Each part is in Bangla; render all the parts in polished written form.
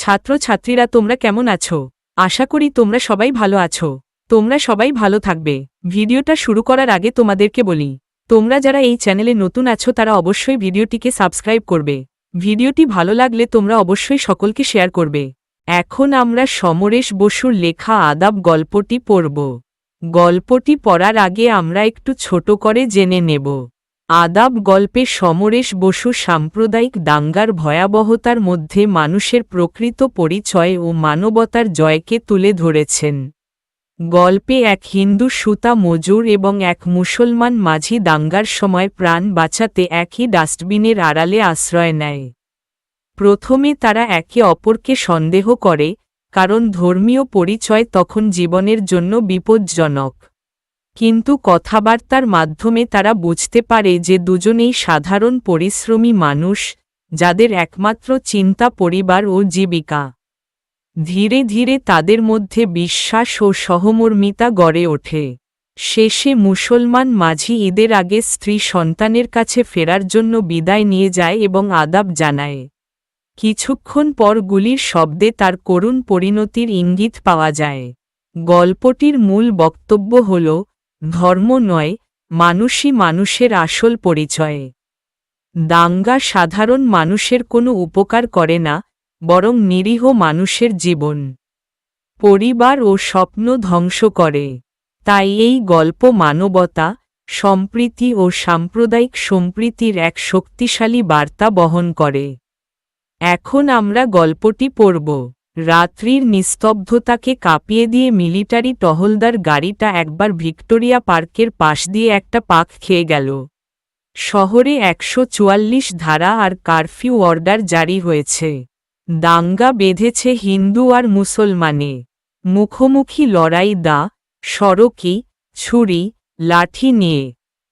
ছাত্রছাত্রীরা তোমরা কেমন আছো? আশা করি তোমরা সবাই ভালো আছো। তোমরা সবাই ভালো থাকবে। ভিডিওটা শুরু করার আগে তোমাদেরকে বলি, তোমরা যারা এই চ্যানেলে নতুন আছো তারা অবশ্যই ভিডিওটিকে সাবস্ক্রাইব করবে। ভিডিওটি ভালো লাগলে তোমরা অবশ্যই সকলকে শেয়ার করবে। এখন আমরা সমরেশ বসুর লেখা আদাব গল্পটি পড়ব। গল্পটি পড়ার আগে আমরা একটু ছোট করে জেনে নেব। আদাব গল্পে সমরেশ বসু সাম্প্রদায়িক দাঙ্গার ভয়াবহতার মধ্যে মানুষের প্রকৃত পরিচয় ও মানবতার জয়কে তুলে ধরেছেন। গল্পে এক হিন্দু সুতা মজুর এবং এক মুসলমান মাঝি দাঙ্গার সময় প্রাণ বাঁচাতে একই ডাস্টবিনের আড়ালে আশ্রয় নেয়। প্রথমে তারা একে অপরকে সন্দেহ করে, কারণ ধর্মীয় পরিচয় তখন জীবনের জন্য বিপজ্জনক। কিন্তু কথাবার্তার মাধ্যমে তারা বুঝতে পারে যে দুজনেই সাধারণ পরিশ্রমী মানুষ, যাদের একমাত্র চিন্তা পরিবার ও জীবিকা। ধীরে ধীরে তাদের মধ্যে বিশ্বাস ও সহমর্মিতা গড়ে ওঠে। শেষে মুসলমান মাঝি ঈদের আগে স্ত্রী সন্তানের কাছে ফেরার জন্য বিদায় নিয়ে যায় এবং আদাব জানায়। কিছুক্ষণ পর গুলির শব্দে তার করুণ পরিণতির ইঙ্গিত পাওয়া যায়। গল্পটির মূল বক্তব্য হল, ধর্ম নয়, মানুষই মানুষের আসল পরিচয়। দাঙ্গা সাধারণ মানুষের কোনো উপকার করে না, বরং নিরীহ মানুষের জীবন, পরিবার ও স্বপ্ন ধ্বংস করে। তাই এই গল্প মানবতা, সম্প্রীতি ও সাম্প্রদায়িক সম্প্রীতির এক শক্তিশালী বার্তা বহন করে। এখন আমরা গল্পটি পড়ব। রাত্রির নিস্তব্ধতাকে কাঁপিয়ে দিয়ে মিলিটারি টহলদার গাড়িটা একবার ভিক্টোরিয়া পার্কের পাশ দিয়ে একটা পাক খেয়ে গেল। শহরে ১৪৪ ধারা আর কারফিউ অর্ডার জারি হয়েছে। দাঙ্গা বেঁধেছে হিন্দু আর মুসলমানে। মুখোমুখি লড়াই সড়কি, ছুরি, লাঠি নিয়ে।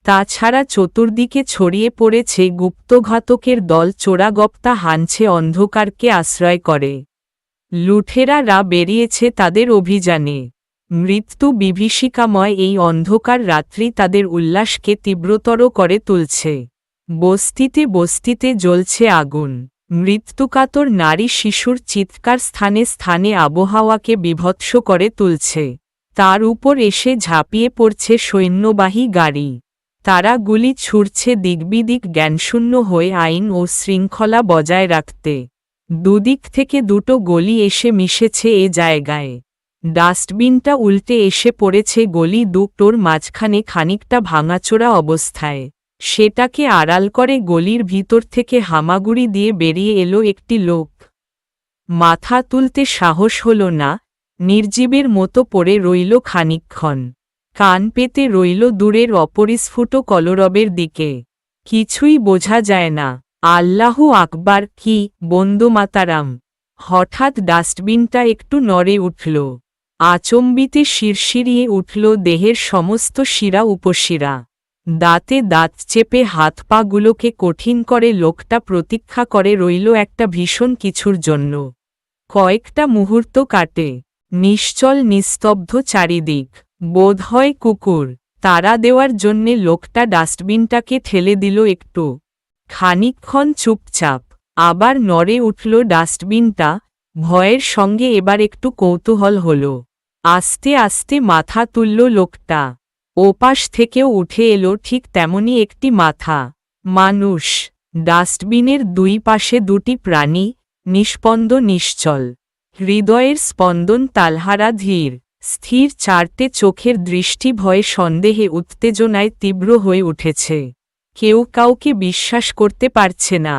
তাছাড়া চতুর্দিকে ছড়িয়ে পড়েছে গুপ্তঘাতকের দল, চোরাগপ্তা হানছে অন্ধকারকে আশ্রয় করে। লুঠেরারা বেরিয়েছে তাদের অভিযানে। মৃত্যু বিভীষিকাময় এই অন্ধকার রাত্রি তাদের উল্লাসকে তীব্রতর করে তুলছে। বস্তিতে বস্তিতে জ্বলছে আগুন। মৃত্যুকাতর নারী শিশুর চিৎকার স্থানে স্থানে আবহাওয়াকে বিভৎস করে তুলছে। তার উপর এসে ঝাঁপিয়ে পড়ছে সৈন্যবাহী গাড়ি। তারা গুলি ছুড়ছে দিকবিদিক, জ্ঞানশূন্য হয়ে আইন ও শৃঙ্খলা বজায় রাখতে। দুদিক থেকে দুটো গলি এসে মিশেছে এ জায়গায়। ডাস্টবিনটা উল্টে এসে পড়েছে গলি দুটোর মাঝখানে খানিকটা ভাঙাচোরা অবস্থায়। সেটাকে আড়াল করে গলির ভিতর থেকে হামাগুড়ি দিয়ে বেরিয়ে এলো একটি লোক। মাথা তুলতে সাহস হল না, নির্জীবের মতো পড়ে রইল খানিকক্ষণ। কান পেতে রইল দূরের অপরিস্ফুট কলরবের দিকে। কিছুই বোঝা যায় না। আল্লাহু আকবার কি বন্দে মাতারাম। হঠাৎ ডাস্টবিনটা একটু নড়ে উঠল। আচম্বিতে শিরশিরিয়ে উঠল দেহের সমস্ত শিরা উপশিরা। দাঁতে দাঁত চেপে হাত পাগুলোকে কঠিন করে লোকটা প্রতীক্ষা করে রইল একটা ভীষণ কিছুর জন্য। কয়েকটা মুহূর্ত কাটে। নিশ্চল নিস্তব্ধ চারিদিক। বোধহয় কুকুর তাড়া দেওয়ার জন্যে লোকটা ডাস্টবিনটাকে ঠেলে দিল একটু। খানিকক্ষণ চুপচাপ। আবার নড়ে উঠল ডাস্টবিনটা। ভয়ের সঙ্গে এবার একটু কৌতূহল হল। আস্তে আস্তে মাথা তুলল লোকটা। ওপাশ থেকেও উঠে এলো ঠিক তেমনি একটি মাথা। মানুষ। ডাস্টবিনের দুই পাশে দুটি প্রাণী, নিষ্পন্দ নিশ্চল। হৃদয়ের স্পন্দন তালহারা, ধীর স্থির। চারটে চোখের দৃষ্টি ভয়ে সন্দেহে উত্তেজনায় তীব্র হয়ে উঠেছে। কেউ কাউকে বিশ্বাস করতে পারছে না।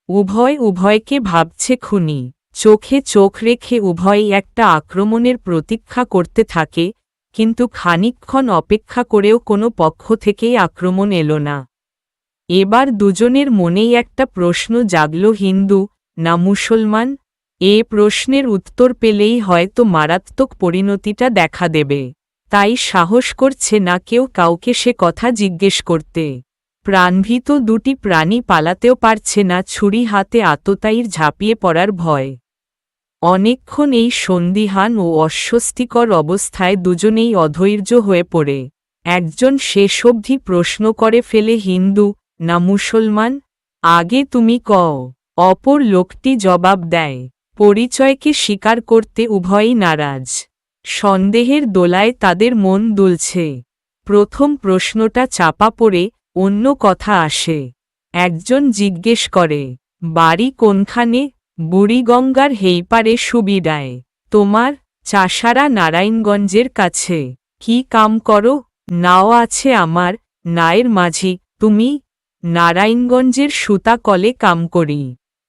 উভয় উভয়কে ভাবছে খুনি। চোখে চোখ রেখে উভয়ই একটা আক্রমণের প্রতীক্ষা করতে থাকে, কিন্তু খানিকক্ষণ অপেক্ষা করেও কোনো পক্ষ থেকেই আক্রমণ এলো না। এবার দুজনের মনেই একটা প্রশ্ন জাগল, হিন্দু না মুসলমান? এ প্রশ্নের উত্তর পেলেই হয়তো মারাত্মক পরিণতিটা দেখা দেবে। তাই সাহস করছে না কেউ কাউকে সে কথা জিজ্ঞেস করতে। প্রাণভীত দুটি প্রাণী পালাতেও পারছে না, ছুরি হাতে আততায়ীর ঝাঁপিয়ে পড়ার ভয়। অনেকক্ষণ এই সন্দিহান ও অস্বস্তিকর অবস্থায় দুজনেই অধৈর্য হয়ে পড়ে। একজন শেষ অবধি প্রশ্ন করে ফেলে, হিন্দু না মুসলমান? আগে তুমি কও। অপর লোকটি জবাব দেয়, পরিচয়কে স্বীকার করতে উভয়ই নারাজ। সন্দেহের দোলায় তাদের মন দুলছে। প্রথম প্রশ্নটা চাপা পড়ে অন্য কথা আসে। একজন জিজ্ঞেস করে, বাড়ি কোনখানে? বুড়িগঙ্গার হেইপারে সুবিডায়। তোমার? চাষারা নারায়ণগঞ্জের কাছে। কি কাম করো? নাও আছে আমার, নায়ের মাঝি। তুমি? নারায়ণগঞ্জের সুতাকলে কাম করি।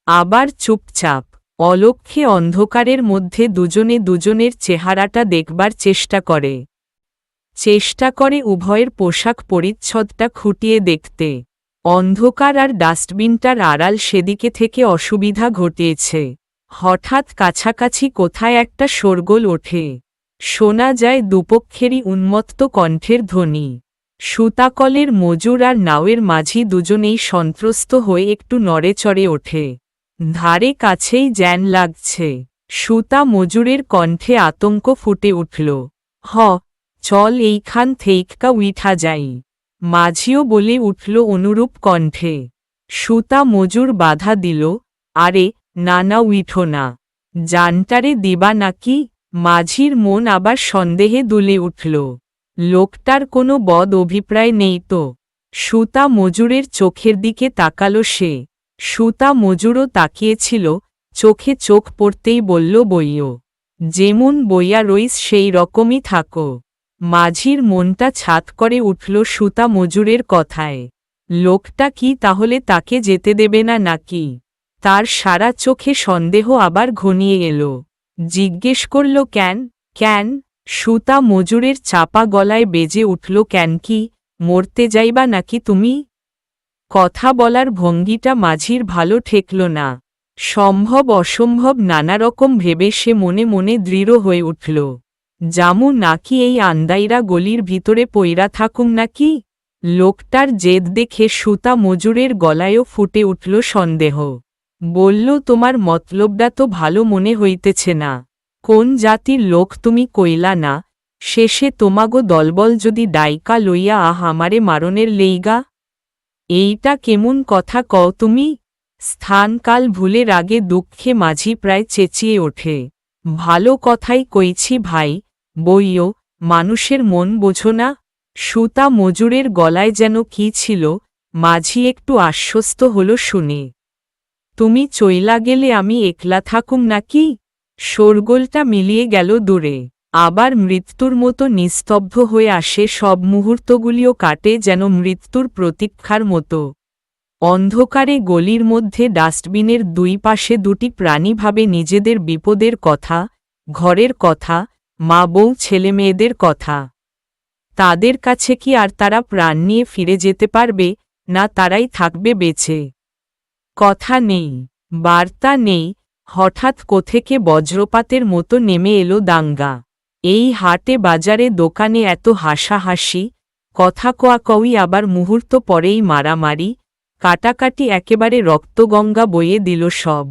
আবার চুপচাপ। অলক্ষ্যে অন্ধকারের মধ্যে দুজনে দুজনের চেহারাটা দেখবার চেষ্টা করে। উভয়ের পোশাক পরিচ্ছদটা খুঁটিয়ে দেখতে। অন্ধকার আর ডাস্টবিনটার আড়াল সেদিকে থেকে অসুবিধা ঘটিয়েছে। হঠাৎ কাছাকাছি কোথায় একটা শোরগোল ওঠে। শোনা যায় দুপক্ষেরই উন্মত্ত কণ্ঠের ধ্বনি। সুতাকলের মজুর আর নাওয়ের মাঝি দুজনেই সন্ত্রস্ত হয়ে একটু নড়েচড়ে ওঠে। ধারে কাছেই জ্যান লাগছে। সুতা মজুরের কণ্ঠে আতঙ্ক ফুটে উঠল। চল এইখান থেইক্কা উইঠা যাই। মাঝিও বলে উঠল অনুরূপ কণ্ঠে। সুতা মজুর বাধা দিল, আরে না উইঠো না। জানটারে দিবা নাকি? মাঝির মন আবার সন্দেহে দুলে উঠল। লোকটার কোনো বদ অভিপ্রায় নেই তো? সুতা মজুরের চোখের দিকে তাকালো সে। সুতা মজুরও তাকিয়েছিল, চোখে চোখ পড়তেই বলল বইও। যেমন বইয়া রইস সেই রকমই থাকো। মাঝির মনটা ছাত করে উঠল সুতা মজুরের কথায়। লোকটা কি তাহলে তাকে যেতে দেবে না নাকি? তার সারা চোখে সন্দেহ আবার ঘনিয়ে এলো। জিজ্ঞেস করল কেন? সুতা মজুরের চাপা গলায় বেজে উঠল, কেন কি? মরতে যাইবা নাকি তুমি? কথা বলার ভঙ্গিটা মাঝির ভালো ঠেকল না। সম্ভব অসম্ভব নানারকম ভেবে সে মনে মনে দৃঢ় হয়ে উঠল। জামু নাকি এই আন্দাইরা গলির ভিতরে পইরা থাকুম নাকি? লোকটার জেদ দেখে সুতা মজুরের গলায়ও ফুটে উঠল সন্দেহ। বলল, তোমার মতলবটা তো ভালো মনে হইতেছে না। কোন জাতির লোক তুমি কইলা না? শেষে তোমাগো দলবল যদি ডাইকা লইয়া আমারে মারণের লেইগা? এইটা কেমন কথা কও তুমি? স্থানকাল ভুলে রাগে দুঃখে মাঝি প্রায় চেঁচিয়ে ওঠে। ভালো কথাই কইছি ভাই, বইও, মানুষের মন বোঝো না? সুতা মজুরের গলায় যেন কি ছিল, মাঝি একটু আশ্বস্ত হল শুনে। তুমি চইলা গেলে আমি একলা থাকুম নাকি? শোরগোলটা মিলিয়ে গেল দূরে। আবার মৃত্যুর মতো নিস্তব্ধ হয়ে আসে সব মুহূর্তগুলিও কাটে যেন মৃত্যুর প্রতীক্ষার মতো। অন্ধকারে গলির মধ্যে ডাস্টবিনের দুই পাশে দুটি প্রাণী ভাবে নিজেদের বিপদের কথা, ঘরের কথা, মা বউ ছেলেমেয়েদের কথা। তাদের কাছে কি আর তারা প্রাণ নিয়ে ফিরে যেতে পারবে, না তারাই থাকবে বেঁচে? কথা নেই, বার্তা নেই। হঠাৎ কোথেকে বজ্রপাতের মতো নেমে এলো দাঙ্গা। এই হাটে বাজারে দোকানে এত হাসাহাসি, কথা কোয়াকউই, আবার মুহূর্ত পরেই মারামারি, কাটাকাটি, একেবারে রক্তগঙ্গা বয়ে দিল সব।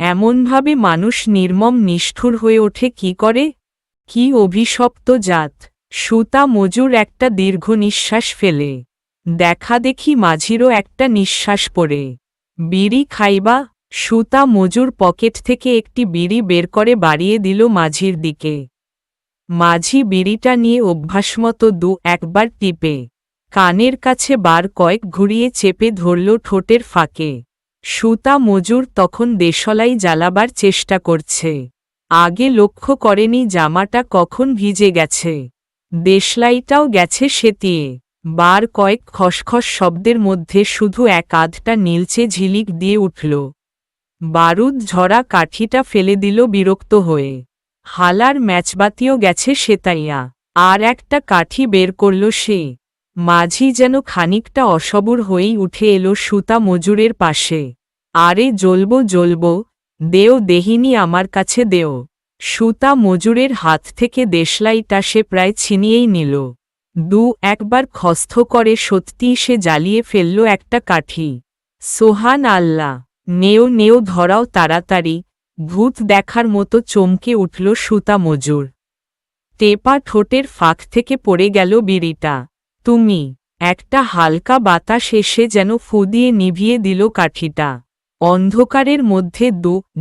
এমনভাবে মানুষ নির্মম নিষ্ঠুর হয়ে ওঠে কি করে? কি অভিশপ্ত জাত! সুতা মজুর একটা দীর্ঘ নিঃশ্বাস ফেলে। দেখা দেখি মাঝিরও একটা নিঃশ্বাস পড়ে। বিড়ি খাইবা? সুতা মজুর পকেট থেকে একটি বিড়ি বের করে বাড়িয়ে দিল মাঝির দিকে। মাঝি বিড়িটা নিয়ে অভ্যাসমতো একবার টিপে কানের কাছে বার কয়েক ঘুরিয়ে চেপে ধরল ঠোঁটের ফাঁকে। সুতা মজুর তখন দেশলাই জ্বালাবার চেষ্টা করছে। আগে লক্ষ্য করেনি জামাটা কখন ভিজে গেছে। দেশলাইটাও গেছে সেতিয়ে। বার কয়েক খসখস শব্দের মধ্যে শুধু এক আধটা নীলচে ঝিলিক দিয়ে উঠল। বারুদ ঝরা কাঠিটা ফেলে দিল বিরক্ত হয়ে। হালার ম্যাচবাতিও গেছে সেতাইয়া। আর একটা কাঠি বের করল সে। মাঝি যেন খানিকটা অসবুর হয়েই উঠে এলো সুতা মজুরের পাশে। আরে জ্বলব, দেও দেহিনী, আমার কাছে দেও। সুতা মজুরের হাত থেকে দেশলাইটা সে প্রায় ছিনিয়েই নিল। একবার খস্থ করে সত্যিই সে জ্বালিয়ে ফেলল একটা কাঠি। সোহান আল্লাহ! নেও ধরাও তাড়াতাড়ি! ভূত দেখার মতো চমকে উঠল সুতা মজুর। টেপা ঠোঁটের ফাঁক থেকে পড়ে গেল বিড়িটা। তুমি! একটা হালকা বাতাস এসে যেন ফু দিয়ে নিভিয়ে দিল কাঠিটা। অন্ধকারের মধ্যে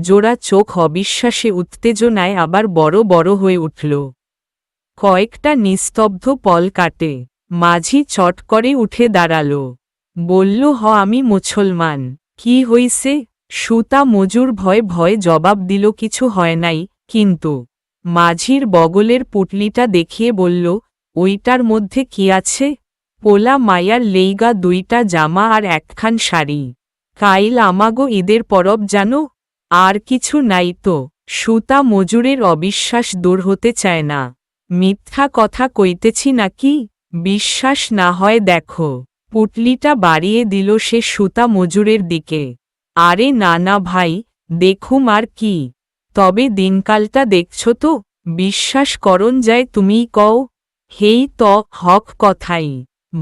জোড়া চোখ অবিশ্বাসে উত্তেজনায় আবার বড় বড় হয়ে উঠল। কয়েকটা নিস্তব্ধ পল কাটে মাঝি চট করে উঠে দাঁড়াল। বলল, আমি মুসলমান। কি হইছে? সুতা মজুর ভয়ে ভয়ে জবাব দিল, কিছু হয় নাই, কিন্তু মাঝির বগলের পুটলিটা দেখিয়ে বলল, ওইটার মধ্যে কি আছে? পোলা মায়ার লেইগা 2টা জামা আর একখান শাড়ি। কাইল আমাগো ঈদের পরব জানো? আর কিছু নাই তো। সুতা মজুরের অবিশ্বাস দূর হতে চায় না। মিথ্যা কথা কইতেছি নাকি? বিশ্বাস না হয় দেখো। পুটলিটা বাড়িয়ে দিল সে সুতা মজুরের দিকে। আরে না না ভাই, দেখুম আর কি। তবে দিনকালটা দেখছ তো? বিশ্বাস করন যায় তুমিই কও। হেই হক কথাই।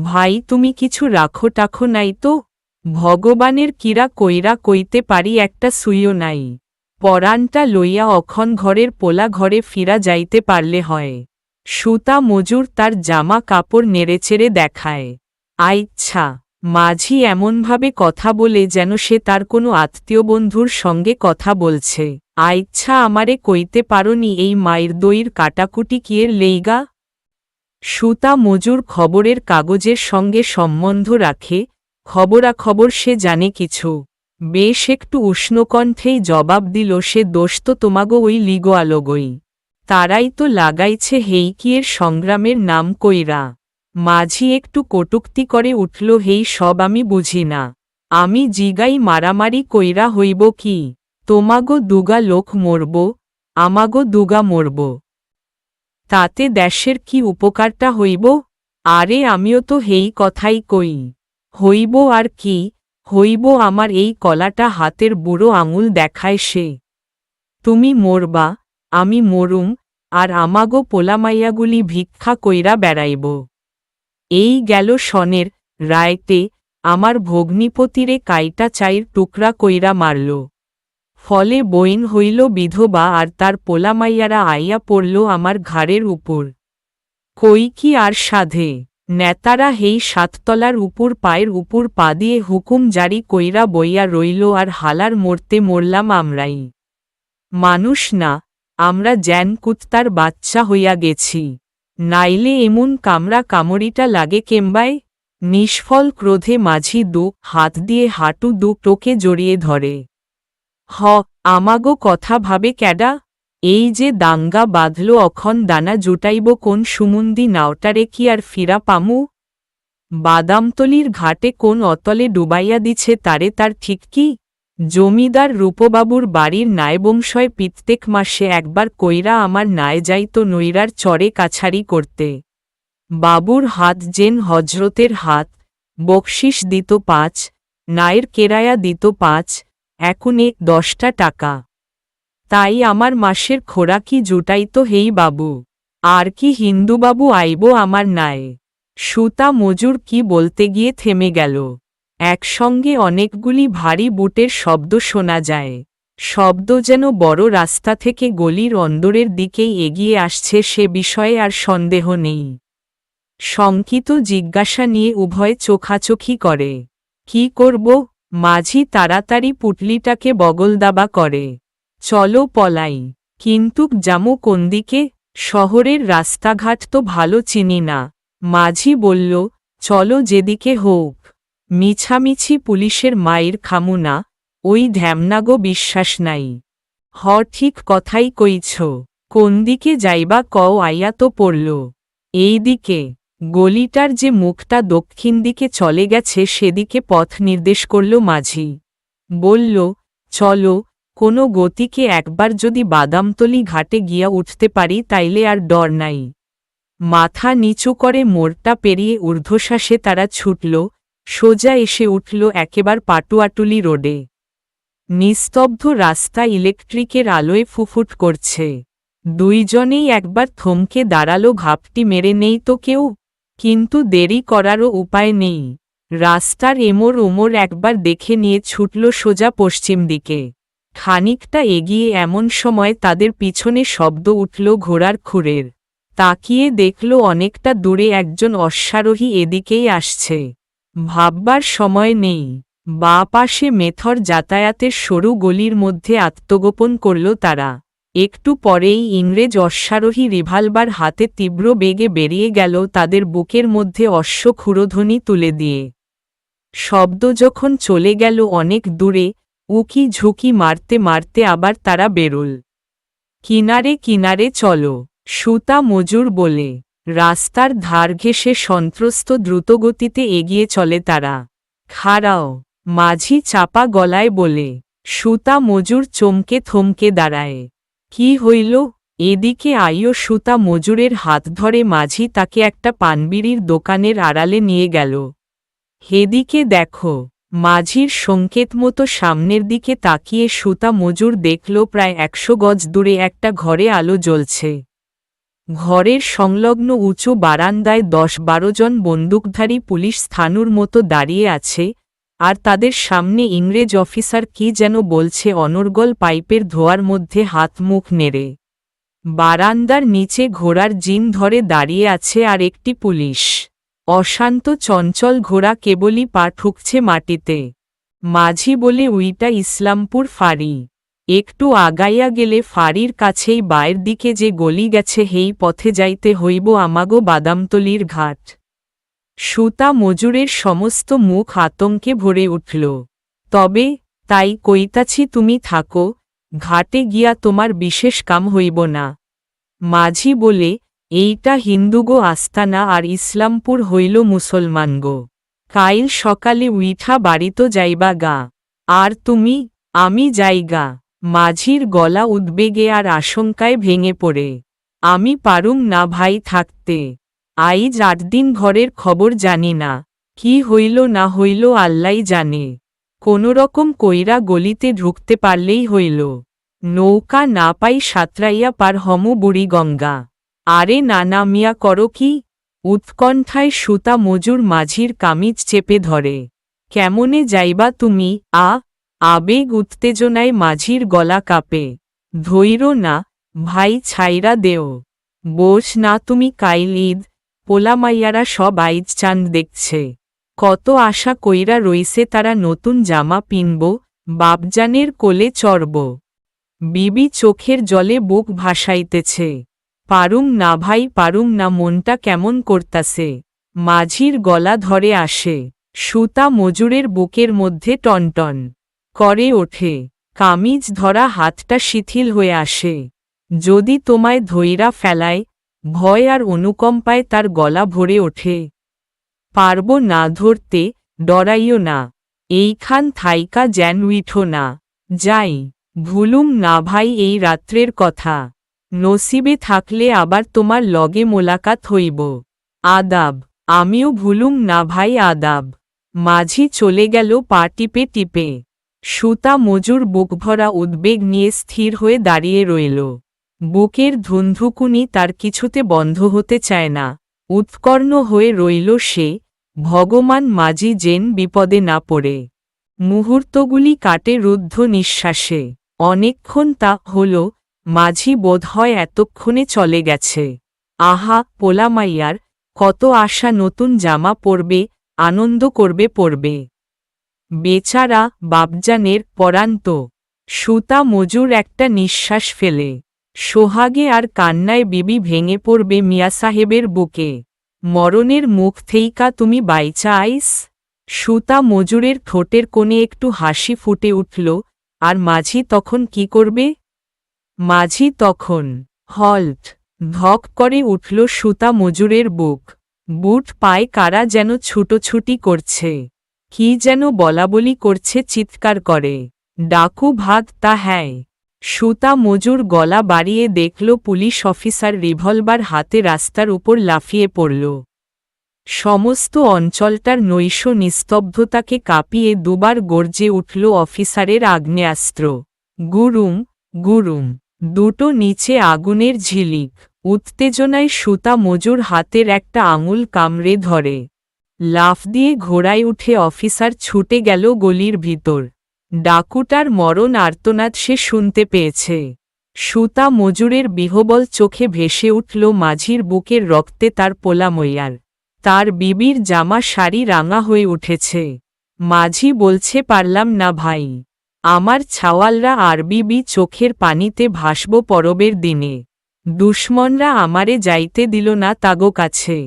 ভাই তুমি কিছু রাখো টাখো নাই তো? ভগবানের কিরা কইরা কইতে পারি একটা সুইও নাই। পরাণটা লইয়া অখন ঘরের পোলা ঘরে ফিরা যাইতে পারলে হয়। সুতা মজুর তার জামা কাপড় নেড়েচেড়ে দেখায়। আচ্ছা। মাঝি এমনভাবে কথা বলে যেন সে তার কোনো আত্মীয় বন্ধুর সঙ্গে কথা বলছে। আচ্ছা, আমারে কইতে পারোনি এই মায়ের দইর কাটাকুটি কিয়ের লেইগা? সুতা মজুর খবরের কাগজের সঙ্গে সম্বন্ধ রাখে, খবরাখবর সে জানে কিছু। বেশ একটু উষ্ণকণ্ঠেই জবাব দিল, সে দোষ তো তোমাগো ওই লিগো আলোগই। তারাই তো লাগাইছে হেইকিয়ের সংগ্রামের নাম কইরা। মাঝি একটু কটুক্তি করে উঠল, হেই সব আমি বুঝি না। আমি জিগাই মারামারি কইরা হইব কি? তোমাগো দুগা লোক মরব, আমাগো দুগা মরব। তাতে দেশের কি উপকারটা হইব? আরে আমিও তো হেই কথাই কই। হইব আর কি? হইব আমার এই কলাটা হাতের বুড়ো আঙুল দেখায় সে। তুমি মরবা, আমি মরুম, আর আমাগো পোলামাইয়াগুলি ভিক্ষা কইরা বেড়াইব। এই গেল সনের রায়তে আমার ভগ্নিপতিরে কাইটা চাইর টুকরা কইরা মারল। ফলে বইন হইল বিধবা আর তার পোলামাইয়ারা আইয়া পড়ল আমার ঘাড়ের উপর। কই কি আর সাধে? নেতারা হেই 7 তলার উপর পায়ের উপর পা দিয়ে হুকুম জারি কইরা বইয়া রইল, আর হালার মরতে মরলাম আমরাই। মানুষ না, আমরা জ্যান কুত্তার বাচ্চা হইয়া গেছি। নাইলে এমন কামড়া কামড়িটা লাগে কেম্বায়? নিষ্ফল ক্রোধে মাঝি হাত দিয়ে হাঁটু টোকে জড়িয়ে ধরে। আমাগো কথা ভাবে ক্যাডা? এই যে দাঙ্গা বাঁধল অখন দানা জুটাইব কোন সুমুন্দি নাওটারে কি আর ফিরা পামু? বাদামতলির ঘাটে কোন অতলে ডুবাইয়া দিছে তারে তার ঠিক কি? জমিদার রূপবাবুর বাড়ির নায়বংশয় প্রত্যেক মাসে একবার কইরা আমার নায় যাইত নৈরার চরে কাছারি করতে। বাবুর হাত জেন হজরতের হাত, বকশিস দিত 5, নায়ের কেরায়া দিত 5, একুনে 10টা টাকা। তাই আমার মাসের খোরাকি জুটাইত হেই বাবু। আর কি হিন্দুবাবু আইব আমার নায়ে? সুতা মজুর কি বলতে গিয়ে থেমে গেল। একসঙ্গে অনেকগুলি ভারী বুটের শব্দ শোনা যায়। শব্দ যেন বড় রাস্তা থেকে গলির অন্দরের দিকেই এগিয়ে আসছে, সে বিষয়ে আর সন্দেহ নেই। শঙ্কিত জিজ্ঞাসা নিয়ে উভয়ে চোখাচোখি করে। কি করব? মাঝি তাড়াতাড়ি পুটলিটাকে বগলদাবা করে। চলো পলাই। কিন্তু যামু কোনদিকে? শহরের রাস্তাঘাট তো ভালো চিনি না। মাঝি বলল, চলো যেদিকে হোক। মিছামিছি পুলিশের মায়ের খামু না, ওই ধ্যামনাগো বিশ্বাস নাই। ঠিক কথাই কইছ। কোনদিকে যাইবা কও? আইয়া তো পড়ল এই দিকে। গলিটার যে মুখটা দক্ষিণ দিকে চলে গেছে সেদিকে পথ নির্দেশ করল মাঝি। বলল, চলো, কোনো গতিকে একবার যদি বাদামতলি ঘাটে গিয়া উঠতে পারি তাইলে আর ডর নাই। মাথা নিচু করে মোড়টা পেরিয়ে ঊর্ধ্বশ্বাসে তারা ছুটল, সোজা এসে উঠল একেবার পাটুয়াটুলি রোডে। নিস্তব্ধ রাস্তা ইলেকট্রিকের আলোয় ফুফুট করছে। দুইজনেই একবার থমকে দাঁড়ালো, ঘাপটি মেরে নেই তো কেউ। কিন্তু দেরি করারও উপায় নেই। রাস্তার এমোর ওমর একবার দেখে নিয়ে ছুটল সোজা পশ্চিম দিকে। খানিকটা এগিয়ে এমন সময় তাদের পিছনে শব্দ উঠল ঘোড়ার খুরের। তাকিয়ে দেখল অনেকটা দূরে একজন অশ্বারোহী এদিকেই আসছে। ভাববার সময় নেই। বাঁ পাশে মেথর যাতায়াতের সরু গলির মধ্যে আত্মগোপন করল তারা। একটু পরেই ইংরেজ অশ্বারোহী রিভলভার হাতে তীব্র বেগে বেরিয়ে গেল তাদের বুকের মধ্যে অশ্ব ক্ষুরধ্বনি তুলে দিয়ে। শব্দ যখন চলে গেল অনেক দূরে, উকি ঝুঁকি মারতে মারতে আবার তারা বেরোল। কিনারে কিনারে চলো, সুতা মজুর বলে রাস্তার ধার ঘেঁষে সন্ত্রস্ত দ্রুতগতিতে এগিয়ে চলে তারা। খাড়াও, মাঝি চাপা গলায় বলে। সুতা মজুর চমকে থমকে দাঁড়ায়। কি হইল? এদিকে আইও। সুতা মজুরের হাত ধরে মাঝি তাকে একটা পানবিড়ির দোকানের আড়ালে নিয়ে গেল। হেদিকে দেখো। মাঝির সংকেত মতো সামনের দিকে তাকিয়ে সুতা মজুর দেখল প্রায় 100 গজ দূরে একটা ঘরে আলো জ্বলছে। ঘরের সংলগ্ন উঁচু বারান্দায় 10-12 জন বন্দুকধারী পুলিশ স্থানুর মতো দাঁড়িয়ে আছে, আর তাদের সামনে ইংরেজ অফিসার কি যেন বলছে অনর্গল পাইপের ধোঁয়ার মধ্যে হাত মুখ নেড়ে। বারান্দার নিচে ঘোড়ার জিন ধরে দাঁড়িয়ে আছে আর একটি পুলিশ। অশান্ত চঞ্চল ঘোড়া কেবলই পা ঠুকছে মাটিতে। মাঝি বলে, উইটা ইসলামপুর ফাঁড়ি। একটু আগাইয়া গেলে ফাঁড়ির কাছেই বায়ের দিকে যে গলি গেছে হেই পথে যাইতে হইব আমাগো বাদামতলির ঘাট। সুতা মজুরের সমস্ত মুখ আতঙ্কে ভরে উঠল। তবে তাই কইতাছি, তুমি থাকো, ঘাটে গিয়া তোমার বিশেষ কাম হইব না। মাঝি বলে, এইটা হিন্দুগো আস্তানা আর ইসলামপুর হইল মুসলমানগো। কাইল সকালে উইঠা বাড়িতো যাইবা গা। আর তুমি? আমি যাইগা। মাঝির গলা উদ্বেগে আর আশঙ্কায় ভেঙে পড়ে। আমি পারুম না ভাই থাকতে। আইজ 8 দিন ঘরের খবর জানি না। কি হইল না হইল আল্লাই জানে। কোনোরকম কইরা গলিতে ঢুকতে পারলেই হইল। নৌকা না পাই সাঁতরাইয়া পার হমু বুড়িগঙ্গা। আরে না নামিয়া করো কি? উৎকণ্ঠায় সুতা মজুর মাঝির কামিজ চেপে ধরে। কেমনে যাইবা তুমি? আবেগ উত্তেজনায় মাঝির গলা কাঁপে। ধৈর্য না ভাই, ছাইরা দেও। বোস না তুমি, কাইল ঈদ, পোলামাইয়ারা সব আইজ চাঁদ দেখছে। কত আশা কইরা রইছে তারা নতুন জামা পিনব, বাপজানের কোলে চড়ব। বিবি চোখের জলে বুক ভাসাইতেছে। পারুম না ভাই, পারুম না, মনটা কেমন করতাছে। মাঝির গলা ধরে আসে। সুতা মজুরের বুকের মধ্যে টনটন করে ওঠে। কামিজ ধরা হাতটা শিথিল হয়ে আসে। যদি তোমায় ধইরা ফেলায়, ভয় আর অনুকম্পায় তার গলা ভরে ওঠে। পারব না ধরতে, ডরাইও না। এইখান থাইকা যেন উইঠো না। যাই। ভুলুম না ভাই এই রাত্রের কথা। নসিবে থাকলে আবার তোমার লগে মোলাকাত হইব। আদাব। আমিও ভুলুম না ভাই, আদাব। মাঝি চলে গেল পা টিপে টিপে। সুতা মজুর বুকভরা উদ্বেগ নিয়ে স্থির হয়ে দাঁড়িয়ে রইল। বুকের ধুন্ধুকুনি তার কিছুতে বন্ধ হতে চায় না। উৎকর্ণ হয়ে রইল সে, ভগবান মাঝি যেন বিপদে না পড়ে। মুহূর্তগুলি কাটে রুদ্ধ নিঃশ্বাসে। অনেকক্ষণ তা হল, মাঝি বোধহয় এতক্ষণে চলে গেছে। আহা, পোলামাইয়ার কত আশা, নতুন জামা পরবে, আনন্দ করবে পরবে। বেচারা বাপজানের পরান্ত। সুতা মজুর একটা নিঃশ্বাস ফেলে। সোহাগে আর কান্নায় বিবি ভেঙে পড়বে মিয়া সাহেবের বুকে। মরণের মুখ থেইকা তুমি বাইচা আইস। সুতা মজুরের ঠোঁটের কোণে একটু হাসি ফুটে উঠল। আর মাঝি তখন কি করবে? মাঝি তখন হল্ট। ধক করে উঠল সুতা মজুরের বুক। বুট পায়ে কারা যেন ছুটোছুটি করছে। কি যেন বলাবলি করছে, চিৎকার করে। ডাকু ভাগ তা হ্যায়। সুতা মজুর গলা বাড়িয়ে দেখল পুলিশ অফিসার রিভলভার হাতে রাস্তার উপর লাফিয়ে পড়ল। সমস্ত অঞ্চলটার নৈশ নিস্তব্ধতাকে কাঁপিয়ে দুবার গর্জে উঠল অফিসারের আগ্নেয়াস্ত্র। গুরুম গুরুম। দুটো নিচে আগুনের ঝিলিক। উত্তেজনায় সুতা মজুর হাতের একটা আঙুল কামড়ে ধরে। লাফ দিয়ে ঘোড়ায় উঠে অফিসার ছুটে গেল গলির ভিতর। ডাকুটার মরণ আর্তনাদ সে শুনতে পেয়েছে। সুতা মজুরের বিহবল চোখে ভেসে উঠল মাঝির বুকের রক্তে তার পোলামইয়ার। তার বিবির জামা শাড়ি রাঙা হয়ে উঠেছে। মাঝি বলছে পারলাম না ভাই, আমার ছাওয়ালরা আরবিবি চোখের পানিতে ভাসব পরবের দিনে, দুশমনরা আমারে যাইতে দিল না তাগো কাছে।